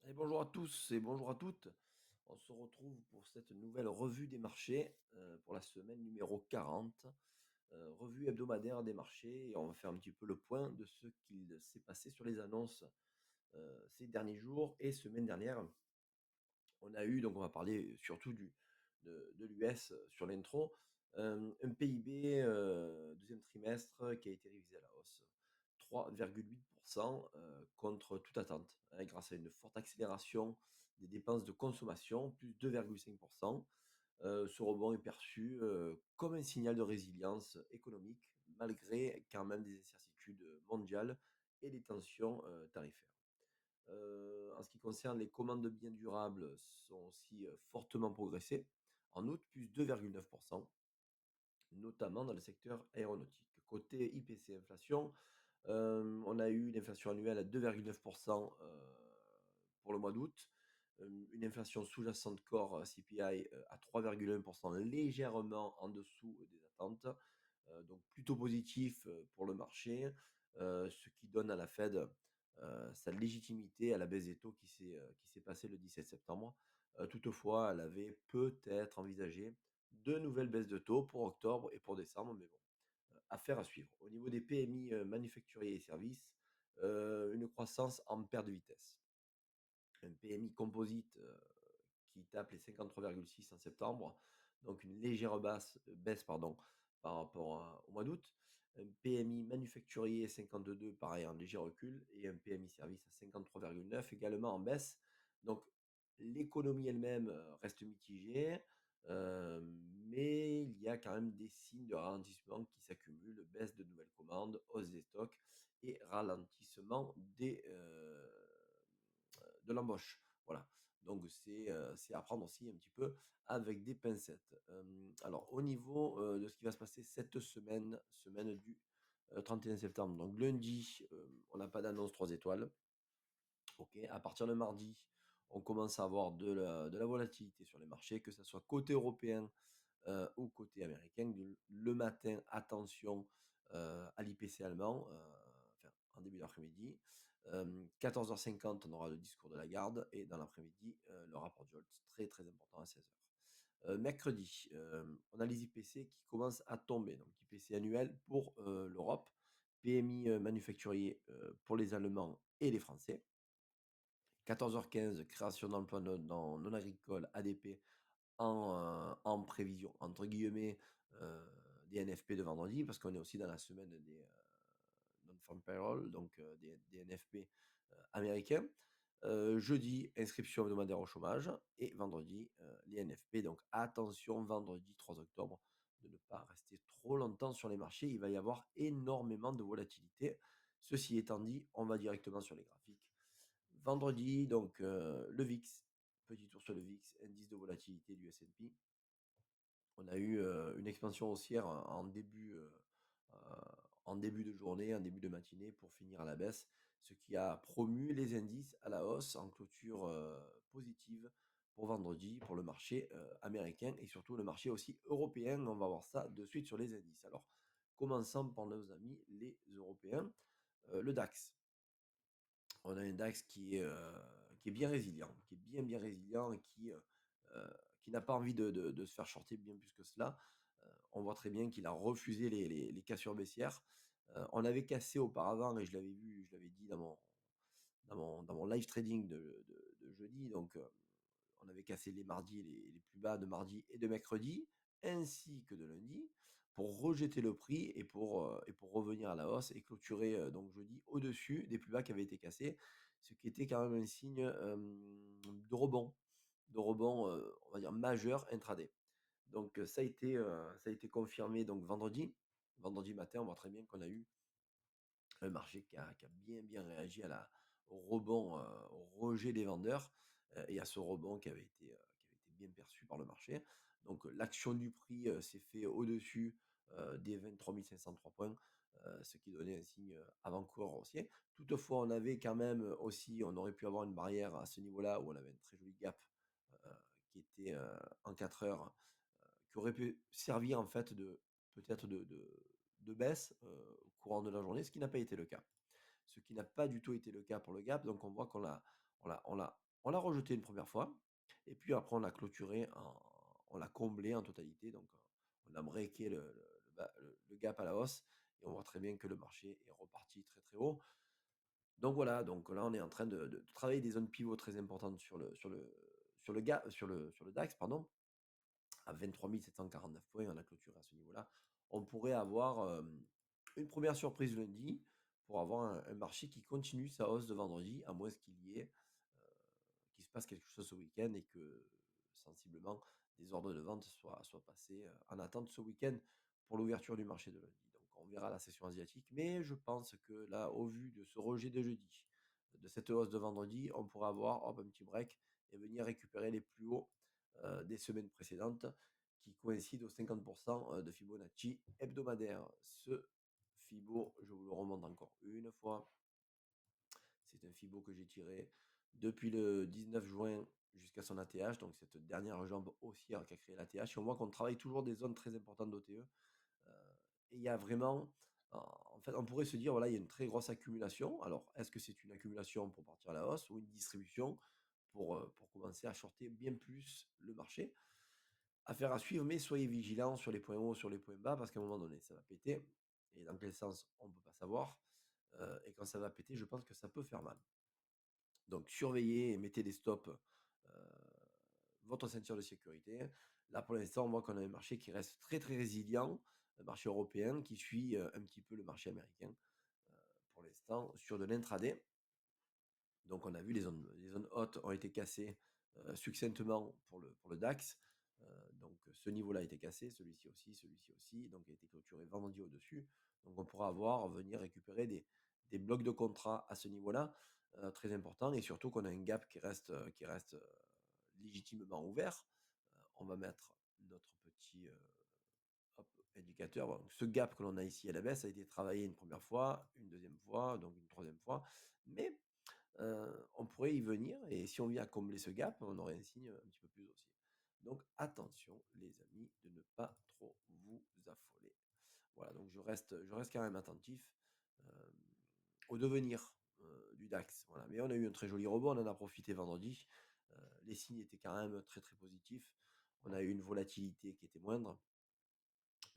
Et bonjour à tous et bonjour à toutes. On se retrouve pour cette nouvelle revue des marchés, pour la semaine numéro 40, revue hebdomadaire des marchés et on va faire un petit peu le point de ce qu'il s'est passé sur les annonces, ces derniers jours et semaines dernières. On a eu donc on va parler surtout de l'US sur l'intro, un PIB, 2 trimestre qui a été révisé à la hausse, 3,8 contre toute attente, hein, grâce à une forte accélération des dépenses de consommation, plus 2,5. Ce rebond est perçu, comme un signal de résilience économique malgré quand même des incertitudes mondiales et des tensions, tarifaires. En ce qui concerne les commandes de biens durables sont aussi, fortement progressées. En août, plus 2,9, notamment dans le secteur aéronautique. Côté IPC inflation, on a eu une inflation annuelle à 2,9 pour le mois d'août, une inflation sous-jacente core CPI, à 3,1, légèrement en dessous des attentes, donc plutôt positif, pour le marché, ce qui donne à la Fed, sa légitimité à la baisse des taux qui s'est passée le 17 septembre. Toutefois, elle avait peut-être envisagé de nouvelles baisses de taux pour octobre et pour décembre, mais bon, affaire à suivre. Au niveau des PMI, manufacturiers et services, une croissance en perte de vitesse. Un PMI composite, qui tape les 53,6 en septembre, donc une légère baisse pardon, par rapport au mois d'août. Un PMI manufacturier 52, pareil en léger recul, et un PMI service à 53,9 également en baisse. Donc l'économie elle-même reste mitigée, mais il y a quand même des signes de ralentissement qui s'accumulent, baisse de nouvelles commandes, hausse des stocks et ralentissement de l'embauche. Voilà, donc c'est à prendre aussi un petit peu avec des pincettes. Alors au niveau, de ce qui va se passer cette semaine, semaine du, 31 septembre, donc lundi, on n'a pas d'annonce 3 étoiles. OK, à partir de mardi, on commence à avoir de la volatilité sur les marchés, que ça soit côté européen, ou côté américain. Le matin, attention, à l'IPC allemand, enfin en début d'après-midi. 14h50, on aura le discours de Lagarde et dans l'après-midi, le rapport Jolts, très, très important à 16h. Mercredi, on a les IPC qui commencent à tomber, donc IPC annuel pour, l'Europe, PMI, manufacturier, pour les Allemands et les Français. 14h15, création d'emplois non agricoles, ADP en prévision, entre guillemets, des NFP de vendredi, parce qu'on est aussi dans la semaine des non-farm payroll, donc des NFP américains. Jeudi, inscription hebdomadaire au chômage et vendredi, les NFP. Donc attention, vendredi 3 octobre, de ne pas rester trop longtemps sur les marchés. Il va y avoir énormément de volatilité. Ceci étant dit, on va directement sur les graphiques. Vendredi, donc le VIX, petit tour sur le VIX, indice de volatilité du S&P. On a eu, une expansion haussière heu, en début de journée, en début de matinée pour finir à la baisse, ce qui a promu les indices à la hausse en clôture, positive pour vendredi, pour le marché, américain et surtout le marché aussi européen. On va voir ça de suite sur les indices. Alors, commençons par nos amis les Européens, le DAX. On a un DAX qui est bien résilient, qui est bien, bien résilient et qui n'a pas envie de se faire shorter bien plus que cela. On voit très bien qu'il a refusé les cassures baissières. On avait cassé auparavant et je l'avais vu, je l'avais dit dans mon live trading de jeudi, donc on avait cassé les mardis, les plus bas de mardi et de mercredi, ainsi que de lundi, pour rejeter le prix et pour revenir à la hausse et clôturer, donc jeudi au-dessus des plus bas qui avaient été cassés, ce qui était quand même un signe, de rebond, on va dire majeur intraday. Donc ça a été confirmé donc vendredi. Vendredi matin, on voit très bien qu'on a eu un marché qui a bien, bien réagi au rebond, au rejet des vendeurs, et à ce rebond qui avait été bien perçu par le marché. Donc, l'action du prix, s'est fait au-dessus, des 23 503 points, ce qui donnait un signe, avant-coureur haussier. Toutefois, on avait quand même, aussi on aurait pu avoir une barrière à ce niveau-là où on avait un très joli gap, heu, qui était, en 4 heures, qui aurait pu servir en fait peut-être de baisse, au courant de la journée, ce qui n'a pas été le cas. Ce qui n'a pas du tout été le cas pour le gap, donc on voit qu'on l'a On l'a rejeté une première fois et puis après on l'a comblé en totalité donc on a breaké le gap à la hausse et on voit très bien que le marché est reparti très, très haut. Donc voilà, donc là, on est en train de travailler des zones pivots très importantes sur le DAX, pardon, à 23 749 points, on a clôturé à ce niveau-là. On pourrait avoir, une première surprise lundi pour avoir un marché qui continue sa hausse de vendredi, à moins heu, qu'il se passe quelque chose ce week-end et que sensiblement des ordres de vente soient passés, en attente ce week-end pour l'ouverture du marché de lundi. Donc on verra la session asiatique, mais je pense que là, au vu de ce rejet de jeudi, de cette hausse de vendredi, on pourra avoir, hop, un petit break et venir récupérer les plus hauts, des semaines précédentes qui coïncident aux 50 de Fibonacci hebdomadaire. Ce Fibo, je vous le remonte encore une fois, c'est un Fibo que j'ai tiré depuis le 19 juin jusqu'à son ATH, donc cette dernière jambe haussière qui a créé l'ATH. Et on voit qu'on travaille toujours des zones très importantes d'OTE. Et il y a vraiment, en fait, on pourrait se dire, voilà, il y a une très grosse accumulation. Alors, est-ce que c'est une accumulation pour partir à la hausse ou une distribution pour commencer à shorter bien plus le marché? Affaire à suivre, mais soyez vigilants sur les points hauts, sur les points bas, parce qu'à un moment donné, ça va péter. Et dans quel sens, on ne peut pas savoir. Et quand ça va péter, je pense que ça peut faire mal. Donc surveillez et mettez des stops, votre ceinture de sécurité. Là, pour l'instant, on voit qu'on a un marché qui reste très, très résilient, le marché européen qui suit, un petit peu le marché américain, heu, pour l'instant sur de l'intraday. Donc on a vu les zones hautes ont été cassées, succinctement pour le DAX. Donc ce niveau-là a été cassé, celui-ci aussi, donc a été clôturé vendredi au-dessus. Donc on pourra venir récupérer des blocs de contrat à ce niveau-là, très important et surtout qu'on a un gap qui reste légitimement ouvert. On va mettre notre petit, hop, indicateur. Donc ce gap que l'on a ici à la baisse a été travaillé une première fois, une deuxième fois, donc une troisième fois, mais on pourrait y venir et si on vient à combler ce gap, on aurait un signe un petit peu plus haussier. Donc attention les amis de ne pas trop vous affoler. Voilà, donc je reste quand même attentif, hem, au devenir, du DAX, voilà. Mais on a eu un très joli rebond, on en a profité vendredi, les signes étaient quand même très, très positifs. On a eu une volatilité qui était moindre,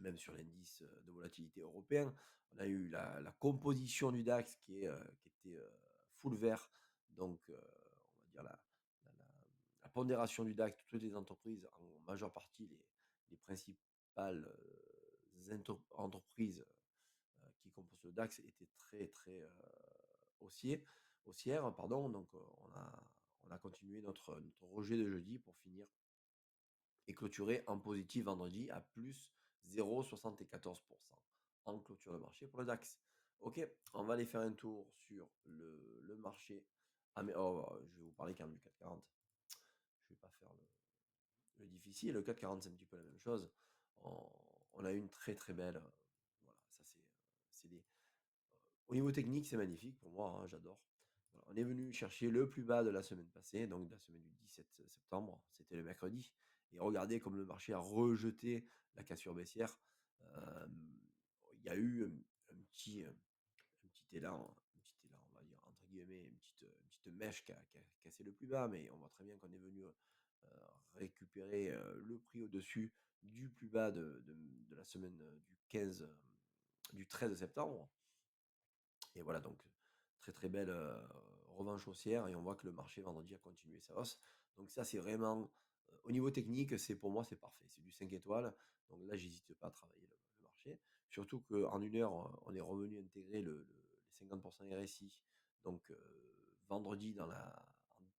même sur l'indice, de volatilité européen. On a eu la composition du DAX qui était, full vert, donc on va dire la pondération du DAX, toutes les entreprises, en majeure partie les principales, entreprises, qui composent le DAX étaient très, très, haussières, pardon, donc on a continué notre rejet de jeudi pour finir et clôturé en positif vendredi à plus 0,74% en clôture de marché pour le DAX. Ok, on va aller faire un tour sur le marché. Ah mais oh, je vais vous parler quand même du 440. Je vais pas faire le difficile. Le 440, c'est un petit peu la même chose. On a une très très belle. Voilà, ça c'est des, au niveau technique, c'est magnifique pour moi, hein, j'adore. Voilà, on est venu chercher le plus bas de la semaine passée, donc de la semaine du 17 septembre, c'était le mercredi. Et regardez comme le marché a rejeté la cassure baissière. Hem, il y a eu un petit élan, on va dire, entre guillemets, une petite mèche qui a cassé le plus bas, mais on voit très bien qu'on est venu, récupérer, le prix au-dessus du plus bas de la semaine, du 13 septembre. Et voilà donc, très, très belle, revanche haussière et on voit que le marché vendredi a continué sa hausse. Donc ça, c'est vraiment, au niveau technique, c'est pour moi, c'est parfait. C'est du 5 étoiles. Donc là, j'hésite pas à travailler le marché. Surtout qu'en une heure, on est revenu intégrer les 50 RSI, donc vendredi en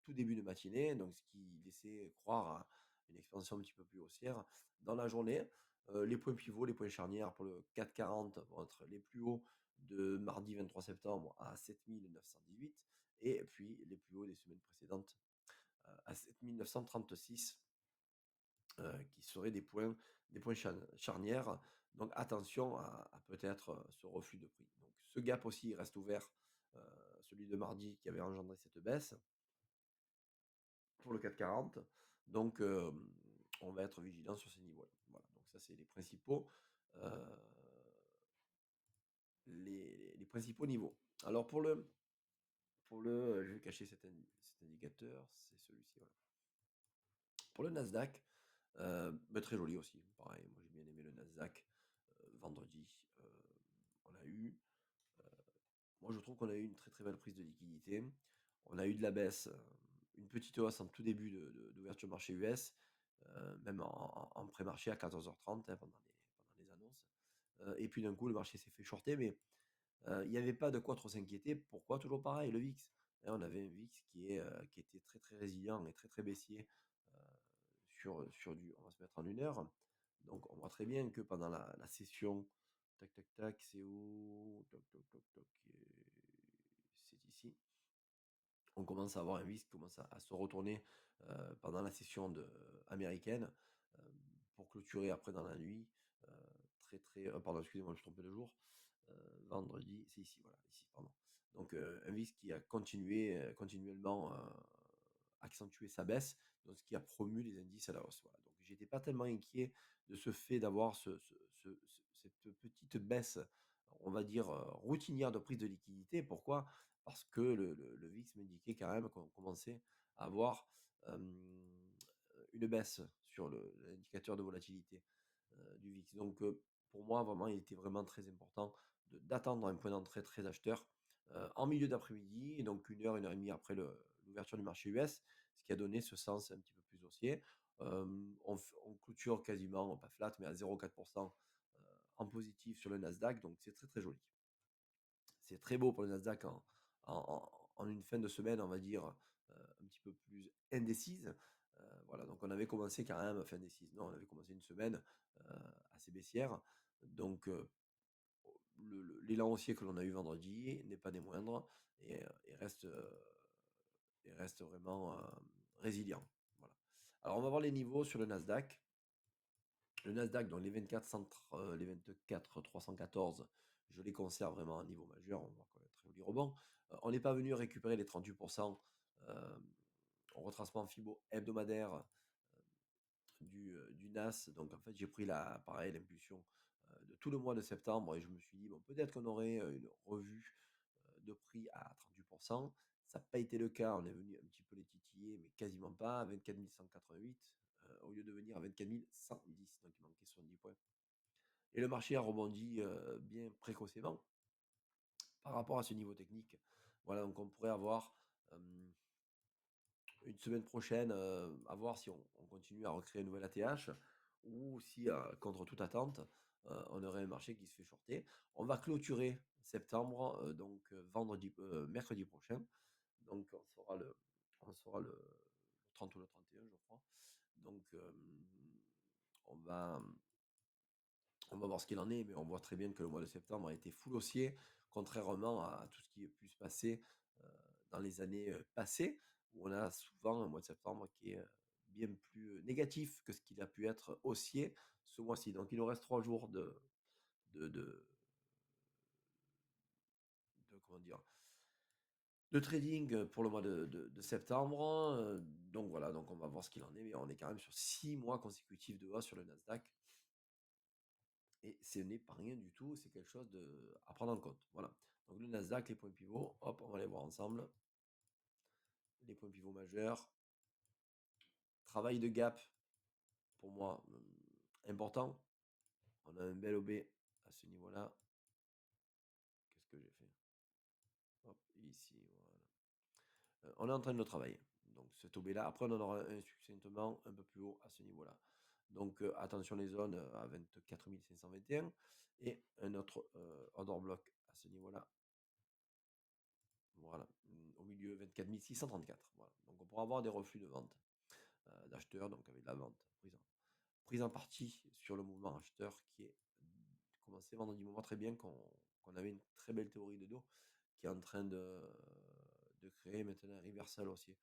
tout début de matinée, donc ce qui laissait croire à une expansion un petit peu plus haussière. Dans la journée, les points pivots, les points charnières pour le 440 vont être les plus hauts de mardi 23 septembre à 7 918 et puis les plus hauts des semaines précédentes, à 7 936, qui seraient des points charnières. Donc attention à peut-être, ce reflux de prix. Donc ce gap aussi il reste ouvert, heu, celui de mardi qui avait engendré cette baisse pour le 440. Donc on va être vigilant sur ces niveaux-là. Voilà, donc ça c'est heu, les principaux niveaux. Alors je vais cacher cet cet indicateur, c'est celui-ci, voilà. Pour le Nasdaq, très joli aussi, pareil, moi j'ai bien aimé le Nasdaq. Vendredi, on a eu moi je trouve qu'on a eu une très, très belle prise de liquidité. On a eu de la baisse, une petite hausse en tout début d'ouverture marché US, même en pré-marché à 14h30, hein, pendant les annonces. Et puis d'un coup, le marché s'est fait shorter, mais il n'y avait pas de quoi trop s'inquiéter. Pourquoi? Toujours pareil, le VIX. Hein, on avait un VIX qui était très, très résilient et très, très baissier, heu, sur du on va se mettre en 1 heure. Donc on voit très bien que pendant la session, tac, tac, tac, c'est où? Toc, toc, toc, toc, c'est ici. On commence à avoir un VIX qui commence à se retourner, pendant la session américaine, hem, pour clôturer après dans la nuit, heu, très, très pardon, excusez-moi, je me suis trompé de jour. Vendredi, c'est ici, voilà, ici, pardon. Donc, un VIX qui a continué, continuellement, accentué sa baisse, donc ce qui a promu les indices à la hausse, voilà. Donc j'étais pas tellement inquiet de ce fait d'avoir cette petite baisse, on va dire, routinière de prise de liquidité. Pourquoi? Parce que le VIX m'indiquait quand même qu'on commençait à avoir, hem, une baisse sur l'indicateur de volatilité, du VIX. Donc, pour moi, vraiment, il était vraiment très important d'attendre un point d'entrée très acheteur, en milieu d'après-midi, donc 1 heure et demie après l'ouverture du marché US, ce qui a donné ce sens un petit peu plus haussier. On clôture quasiment, pas flat, mais à 0,4 en positif sur le Nasdaq, donc c'est très, très joli. C'est très beau pour le Nasdaq en une fin de semaine, on va dire, un petit peu plus indécise. Voilà, donc on avait commencé quand même, enfin indécise, non, on avait commencé une semaine, assez baissière. Donc, l'élan haussier que l'on a eu vendredi n'est pas des moindres et reste vraiment, résilient. Voilà. Alors on va voir les niveaux sur le Nasdaq. Le Nasdaq, dans les 24 314, je les conserve vraiment à niveau majeur. On voit qu'on a un très joli rebond. On n'est pas venu récupérer les 38% au retracement Fibo hebdomadaire du NAS. Donc en fait, j'ai pris pareil, l'impulsion de tout le mois de septembre et je me suis dit, bon, peut-être qu'on aurait une revue de prix à 38%. Ça n'a pas été le cas. On est venu un petit peu les titiller, mais quasiment pas, à 24 188 au lieu de venir à 24 110. Donc il manquait 70 points. Et le marché a rebondi bien précocement par rapport à ce niveau technique. Voilà, donc on pourrait avoir une semaine prochaine, à voir si on continue à recréer une nouvelle ATH ou si, contre toute attente, on aurait un marché qui se fait shorter. On va clôturer septembre, donc mercredi prochain. Donc on saura le 30 ou le 31, je crois. Donc, on va on va voir ce qu'il en est, mais on voit très bien que le mois de septembre a été full haussier, contrairement à tout ce qui a pu se passer dans les années passées, où on a souvent un mois de septembre qui est bien plus négatif que ce qu'il a pu être haussier ce mois-ci. Donc il nous reste 3 jours de, de, comment dire, de trading pour le mois de septembre. Donc voilà, donc on va voir ce qu'il en est, mais on est quand même sur 6 mois consécutifs de hausse sur le Nasdaq. Et ce n'est pas rien du tout, c'est quelque chose à prendre en compte. Voilà. Donc le Nasdaq, les points pivots, hop, on va les voir ensemble. Les points pivots majeurs. Travail de gap, pour moi, important. On a un bel OB à ce niveau-là. Qu'est-ce que j'ai fait? Hop, ici, voilà. On est en train de le travailler. Donc cet OB-là, après on en aura un succinctement un peu plus haut à ce niveau-là. Donc attention les zones à 24 521 et un autre order block à ce niveau-là. Voilà, au milieu 24 634. Voilà. Donc on pourra avoir des reflux de vente d'acheteurs, donc avec de la vente prise en partie sur le mouvement acheteur qui est commencé vendredi. On voit très bien qu'on avait une très belle théorie de dos qui est en train de créer maintenant un reversal haussier.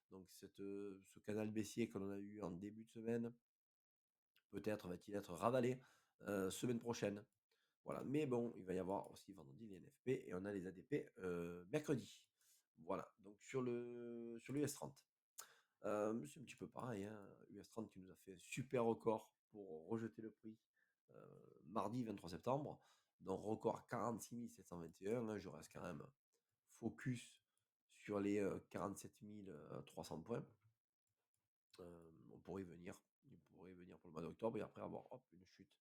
Donc ce canal baissier que l'on a eu en début de semaine, peut-être va-t-il être ravalé semaine prochaine. Voilà. Mais bon, il va y avoir aussi vendredi les NFP et on a les ADP mercredi. Voilà. Donc sur le US30. C'est un petit peu pareil, hein. US30 qui nous a fait un super record pour rejeter le prix mardi 23 septembre. Donc record 46 721, hein. Je reste quand même focus sur les 47 300 points. On pourrait venir, il pourrait venir pour le mois d'octobre et après avoir hop, une chute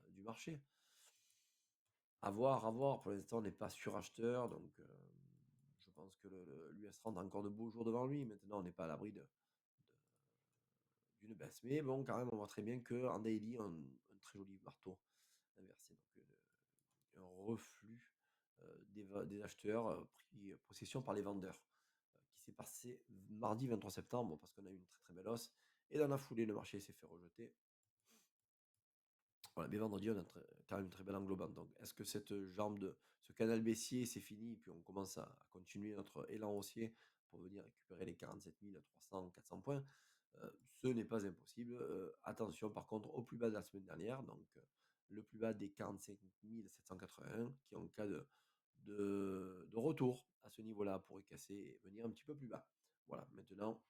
du marché. À voir, à voir. Pour l'instant, on n'est pas suracheteur, donc je pense que l'US 30 a encore de beaux jours devant lui. Maintenant, on n'est pas à l'abri d'une baisse. Mais bon, quand même, on voit très bien qu'en daily, un très joli marteau inversé. Donc, un reflux des acheteurs pris possession par les vendeurs qui s'est passé mardi 23 septembre parce qu'on a eu une très très belle hausse. Et dans la foulée, le marché s'est fait rejeter. Voilà, mais vendredi, on a quand même une très belle englobante. Donc, est-ce que cette jambe de ce canal baissier, c'est fini, et puis on commence à continuer notre élan haussier pour venir récupérer les 47 300, 400 points? Ce n'est pas impossible. Attention, par contre, au plus bas de la semaine dernière, donc le plus bas des 45 781, qui en cas de retour à ce niveau-là pourrait casser et venir un petit peu plus bas. Voilà, maintenant,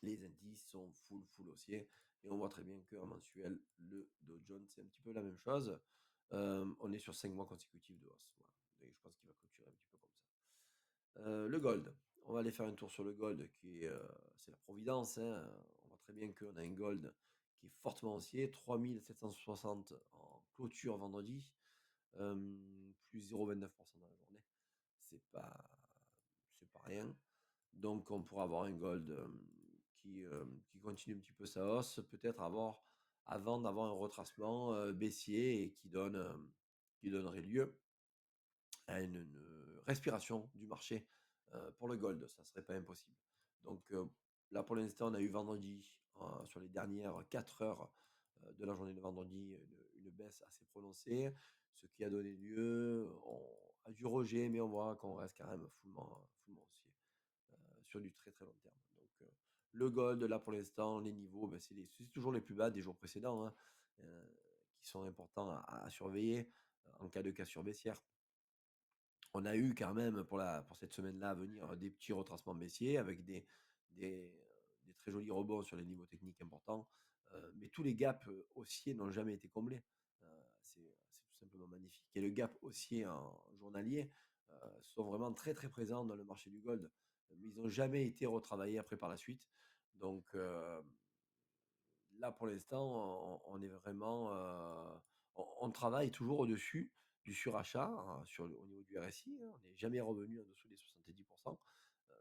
les indices sont full haussier et on voit très bien qu'en mensuel, le Dow Jones, c'est un petit peu la même chose. On est sur 5 mois consécutifs de hausse. Voilà. Et je pense qu'il va clôturer un petit peu comme ça. Le gold. On va aller faire un tour sur le gold qui est, c'est la providence, hein. On voit très bien qu'on a un gold qui est fortement haussier, 3760 en clôture vendredi, plus 0,29% dans la journée. C'est pas, c'est pas rien. Donc, on pourra avoir un gold qui continue un petit peu sa hausse, peut-être avant d'avoir un retracement baissier et qui donnerait lieu à une respiration du marché pour le gold. Ça ne serait pas impossible. Donc, là, pour l'instant, on a eu vendredi, sur les dernières 4 heures de la journée de vendredi, une baisse assez prononcée, ce qui a donné lieu à du rejet, mais on voit qu'on reste quand même fullement haussier sur du très très long terme. Donc, le gold, là pour l'instant, les niveaux, ben, c'est toujours les plus bas des jours précédents, hein, euh, qui sont importants à surveiller en cas de cassure baissière. On a eu quand même pour cette semaine-là à venir des petits retracements baissiers avec des, des très jolis rebonds sur les niveaux techniques importants. Mais tous les gaps haussiers n'ont jamais été comblés. C'est tout simplement magnifique. Et le gap haussier en journalier sont vraiment très très présents dans le marché du gold. Mais ils n'ont jamais été retravaillés après par la suite. Donc là, pour l'instant, on est vraiment, on travaille toujours au-dessus du surachat, hein, au niveau du RSI, hein. On n'est jamais revenu en dessous des 70%. Euh,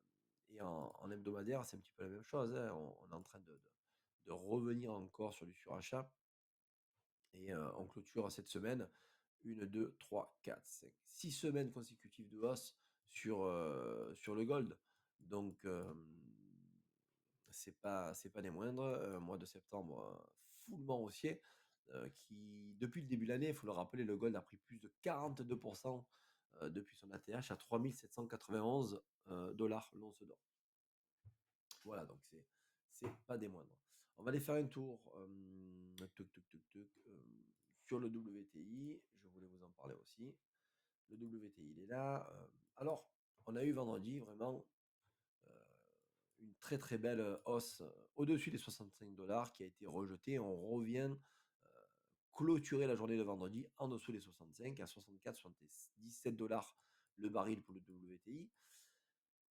et en hebdomadaire, c'est un petit peu la même chose, hein. On est en train de revenir encore sur du surachat. Et on clôture cette semaine, une, 2, 3, 4, 5, 6 semaines consécutives de hausse sur le gold. Donc, c'est pas des moindres. Mois de septembre, fullement haussier, qui, depuis le début de l'année, il faut le rappeler, le gold a pris plus de 42% depuis son ATH à 3791 dollars l'once d'or. Voilà, donc c'est pas des moindres. On va aller faire un tour sur le WTI. Je voulais vous en parler aussi. Le WTI, il est là. Alors, on a eu vendredi vraiment euh, une très très belle hausse au-dessus des 65 dollars qui a été rejetée. On revient euh, clôturer la journée de vendredi en dessous des 65 à 64, 77 dollars le baril pour le WTI.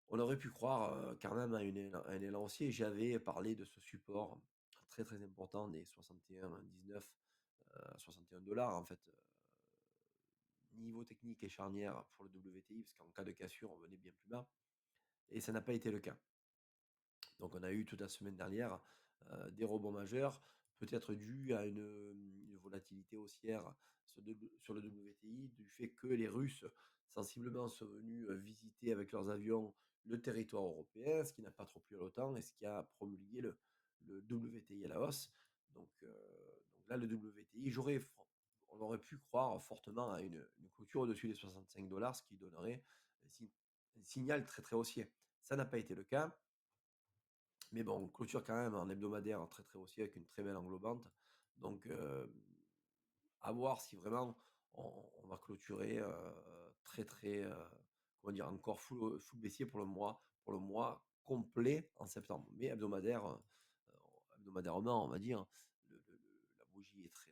On aurait pu croire quand même à un élan haussier. J'avais parlé de ce support très très important des 61,19 à 61 dollars en fait. Niveau technique et charnière pour le WTI, parce qu'en cas de cassure, on venait bien plus bas. Et ça n'a pas été le cas. Donc on a eu toute la semaine dernière des rebonds majeurs, peut-être dû à une volatilité haussière sur le WTI, du fait que les Russes sensiblement sont venus visiter avec leurs avions le territoire européen, ce qui n'a pas trop plu à l'OTAN et ce qui a promulgué le WTI à la hausse. Donc là, le WTI, on aurait pu croire fortement à une clôture au-dessus des 65 dollars, ce qui donnerait un signal très très haussier. Ça n'a pas été le cas. Mais bon, on clôture quand même en hebdomadaire très très haussier avec une très belle englobante. Donc, à voir si vraiment on va clôturer très très, comment dire, encore full baissier pour le mois complet en septembre. Mais hebdomadairement, on va dire, la bougie est très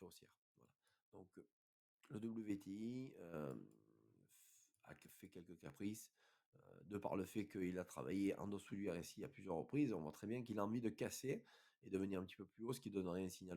haussière. Voilà. Donc, le WTI a fait quelques caprices, de par le fait qu'il a travaillé en dessous du RSI à plusieurs reprises, on voit très bien qu'il a envie de casser et de venir un petit peu plus haut, ce qui donnerait un signal